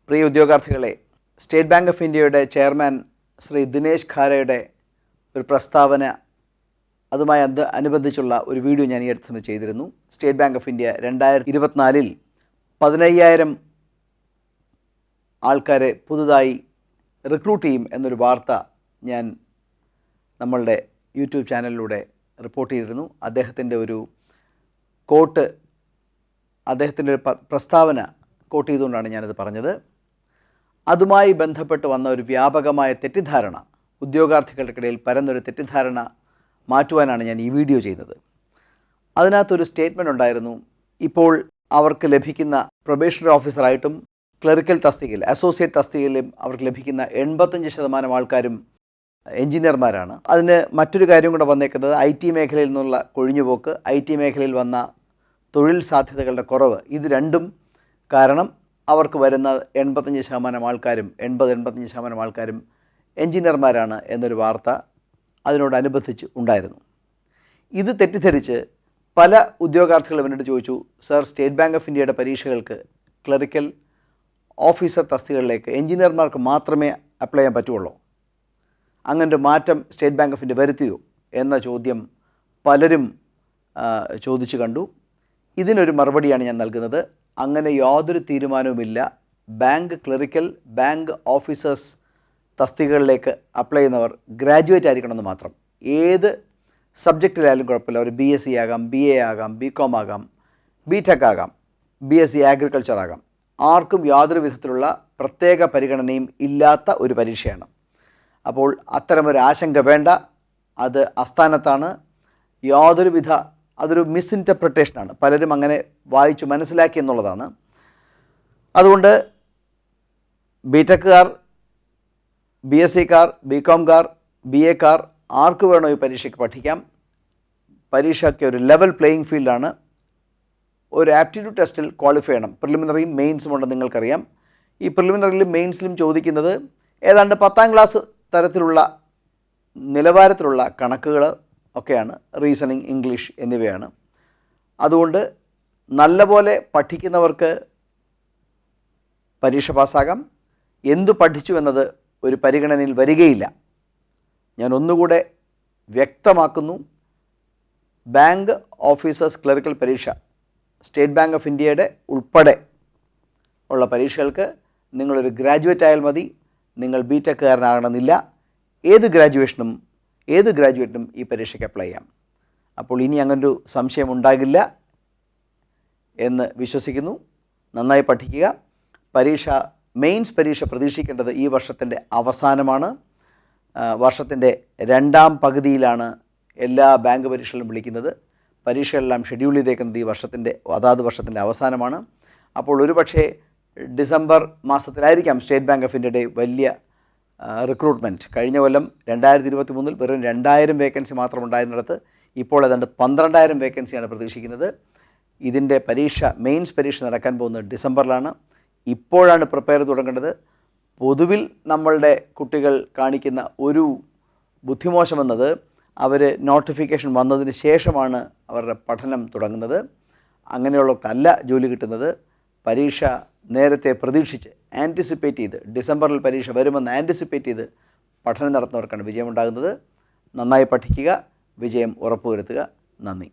Priya ഉദ്യോഗാർത്ഥികളെ, state bank of ഇന്ത്യയുടെ chairman Shri Dinesh ഖാരയുടെ ഒരു പ്രസ്താവന, അതുമായി അനുബന്ധിച്ചുള്ള ഒരു വീഡിയോ ഞാൻ ഈ അടുത്ത സമയം ചെയ്തിരുന്നു. സ്റ്റേറ്റ് ബാങ്ക് ഓഫ് ഇന്ത്യ 2024 15,000 ആൾക്കാരെ പുതുതായി റിക്രൂട്ട് ചെയ്യും എന്നൊരു വാർത്ത ഞാൻ നമ്മളുടെ യൂട്യൂബ് ചാനലിലൂടെ റിപ്പോർട്ട് ചെയ്തിരുന്നു. അദ്ദേഹത്തിൻ്റെ ഒരു കോട്ട്, അദ്ദേഹത്തിൻ്റെ ഒരു പ്രസ്താവന കോട്ട് ചെയ്തുകൊണ്ടാണ് ഞാനത് പറഞ്ഞത്. അതുമായി ബന്ധപ്പെട്ട് വന്ന ഒരു വ്യാപകമായ തെറ്റിദ്ധാരണ, ഉദ്യോഗാർത്ഥികൾക്കിടയിൽ പരന്നൊരു തെറ്റിദ്ധാരണ മാറ്റുവാനാണ് ഞാൻ ഈ വീഡിയോ ചെയ്യുന്നത്. അതിനകത്തൊരു സ്റ്റേറ്റ്മെൻറ്റ് ഉണ്ടായിരുന്നു. ഇപ്പോൾ അവർക്ക് ലഭിക്കുന്ന പ്രൊബേഷണറി ഓഫീസറായിട്ടും ക്ലറിക്കൽ തസ്തികയിൽ, അസോസിയേറ്റ് തസ്തികയിലും അവർക്ക് ലഭിക്കുന്ന 85% ആൾക്കാരും എഞ്ചിനീയർമാരാണ്. അതിന് മറ്റൊരു കാര്യം കൂടെ വന്നേക്കുന്നത് IT മേഖലയിൽ നിന്നുള്ള കൊഴിഞ്ഞുപോക്ക്, IT മേഖലയിൽ വന്ന തൊഴിൽ സാധ്യതകളുടെ കുറവ്, ഇത് രണ്ടും കാരണം അവർക്ക് വരുന്ന 85% ആൾക്കാരും 80-85% ആൾക്കാരും എഞ്ചിനീയർമാരാണ് എന്നൊരു വാർത്ത അതിനോടനുബന്ധിച്ച് ഉണ്ടായിരുന്നു. ഇത് തെറ്റിദ്ധരിച്ച് പല ഉദ്യോഗാർത്ഥികളും എന്നോട് ചോദിച്ചു, സർ, സ്റ്റേറ്റ് ബാങ്ക് ഓഫ് ഇന്ത്യയുടെ പരീക്ഷകൾക്ക് ക്ലറിക്കൽ ഓഫീസർ തസ്തികകളിലേക്ക് എഞ്ചിനീയർമാർക്ക് മാത്രമേ അപ്ലൈ ചെയ്യാൻ പറ്റുള്ളൂ, അങ്ങനൊരു മാറ്റം സ്റ്റേറ്റ് ബാങ്ക് ഓഫ് ഇന്ത്യ വരുത്തിയോ എന്ന ചോദ്യം പലരും ചോദിച്ചു കണ്ടു. ഇതിനൊരു മറുപടിയാണ് ഞാൻ നൽകുന്നത്. അങ്ങനെ യാതൊരു തീരുമാനവുമില്ല. ബാങ്ക് ക്ലറിക്കൽ, ബാങ്ക് ഓഫീസേഴ്സ് തസ്തികകളിലേക്ക് അപ്ലൈ ചെയ്യുന്നവർ ഗ്രാജുവേറ്റ് ആയിരിക്കണമെന്ന് മാത്രം. ഏത് സബ്ജക്റ്റിലായാലും കുഴപ്പമില്ല. ഒരു BSc ആകാം, BA ആകാം, BCom ആകാം, BTech ആകാം, BSc അഗ്രികൾച്ചർ ആകാം. ആർക്കും യാതൊരു വിധത്തിലുള്ള പ്രത്യേക പരിഗണനയും ഇല്ലാത്ത ഒരു പരീക്ഷയാണ്. അപ്പോൾ അത്തരമൊരു ആശങ്ക വേണ്ട. അത് അസ്ഥാനത്താണ്. അതൊരു മിസ്ഇൻറ്റർപ്രിട്ടേഷനാണ്. പലരും അങ്ങനെ വായിച്ചു മനസ്സിലാക്കി എന്നുള്ളതാണ്. അതുകൊണ്ട് BTechക്കാർ, BScക്കാർ, BComക്കാർ, BAക്കാർ ആർക്ക് വേണോ ഈ പരീക്ഷയ്ക്ക് പഠിക്കാം. പരീക്ഷയ്ക്ക് ഒരു ലെവൽ പ്ലേയിങ് ഫീൽഡാണ്. ഒരു ആപ്റ്റിറ്റ്യൂഡ് ടെസ്റ്റിൽ ക്വാളിഫൈ ചെയ്യണം. പ്രിലിമിനറിയും മെയിൻസും ഉണ്ടെന്ന് നിങ്ങൾക്കറിയാം. ഈ പ്രിലിമിനറിയിലും മെയിൻസിലും ചോദിക്കുന്നത് ഏതാണ്ട് 10ാം ക്ലാസ് തരത്തിലുള്ള നിലവാരത്തിലുള്ള കണക്കുകൾ ഒക്കെയാണ്. റീസണിങ്, ഇംഗ്ലീഷ് എന്നിവയാണ്. അതുകൊണ്ട് നല്ലപോലെ പഠിക്കുന്നവർക്ക് പരീക്ഷ പാസ്സാകാം. എന്തു പഠിച്ചു എന്നത് ഒരു പരിഗണനയിൽ വരികയില്ല. ഞാൻ ഒന്നുകൂടെ വ്യക്തമാക്കുന്നു, ബാങ്ക് ഓഫീസേഴ്സ് ക്ലറിക്കൽ പരീക്ഷ, സ്റ്റേറ്റ് ബാങ്ക് ഓഫ് ഇന്ത്യയുടെ ഉൾപ്പെടെ ഉള്ള പരീക്ഷകൾക്ക് നിങ്ങളൊരു ഗ്രാജുവേറ്റ് ആയാൽ മതി. നിങ്ങൾ BTechക്കാരനാകണമെന്നില്ല. ഏത് ഗ്രാജുവേറ്റിനും ഈ പരീക്ഷയ്ക്ക് അപ്ലൈ ചെയ്യാം. അപ്പോൾ ഇനി അങ്ങനൊരു സംശയം ഉണ്ടാകില്ല എന്ന് വിശ്വസിക്കുന്നു. നന്നായി പഠിക്കുക. മെയിൻസ് പരീക്ഷ പ്രതീക്ഷിക്കേണ്ടത് ഈ വർഷത്തിൻ്റെ അവസാനമാണ്. വർഷത്തിൻ്റെ 2ാം പകുതിയിലാണ് എല്ലാ ബാങ്ക് പരീക്ഷകളും വിളിക്കുന്നത്. പരീക്ഷകളെല്ലാം ഷെഡ്യൂൾ ചെയ്തേക്കുന്നത് അതാത് വർഷത്തിൻ്റെ അവസാനമാണ്. അപ്പോൾ ഒരുപക്ഷേ ഡിസംബർ മാസത്തിലായിരിക്കാം സ്റ്റേറ്റ് ബാങ്ക് ഓഫ് ഇന്ത്യയുടെ വലിയ റിക്രൂട്ട്മെൻറ്റ്. കഴിഞ്ഞ കൊല്ലം 2023 വെറും 2000 വേക്കൻസി മാത്രം ഉണ്ടായിരുന്നിടത്ത് ഇപ്പോൾ ഏതാണ്ട് 12,000 വേക്കൻസിയാണ് പ്രതീക്ഷിക്കുന്നത്. ഇതിൻ്റെ മെയിൻസ് പരീക്ഷ നടക്കാൻ പോകുന്നത് ഡിസംബറിലാണ്. ഇപ്പോഴാണ് പ്രിപ്പയർ തുടങ്ങേണ്ടത്. പൊതുവിൽ നമ്മളുടെ കുട്ടികൾ കാണിക്കുന്ന ഒരു ബുദ്ധിമോശമെന്നത് അവർ നോട്ടിഫിക്കേഷൻ വന്നതിന് ശേഷമാണ് അവരുടെ പഠനം തുടങ്ങുന്നത്. അങ്ങനെയുള്ളവർക്കല്ല ജോലി കിട്ടുന്നത്. പരീക്ഷ നേരത്തെ പ്രതീക്ഷിച്ച് ആൻറ്റിസിപ്പേറ്റ് ചെയ്ത്, ഡിസംബറിൽ പരീക്ഷ വരുമെന്ന് ആൻറ്റിസിപ്പേറ്റ് ചെയ്ത് പഠനം നടത്തുന്നവർക്കാണ് വിജയമുണ്ടാകുന്നത്. നന്നായി പഠിക്കുക, വിജയം ഉറപ്പുവരുത്തുക. നന്ദി.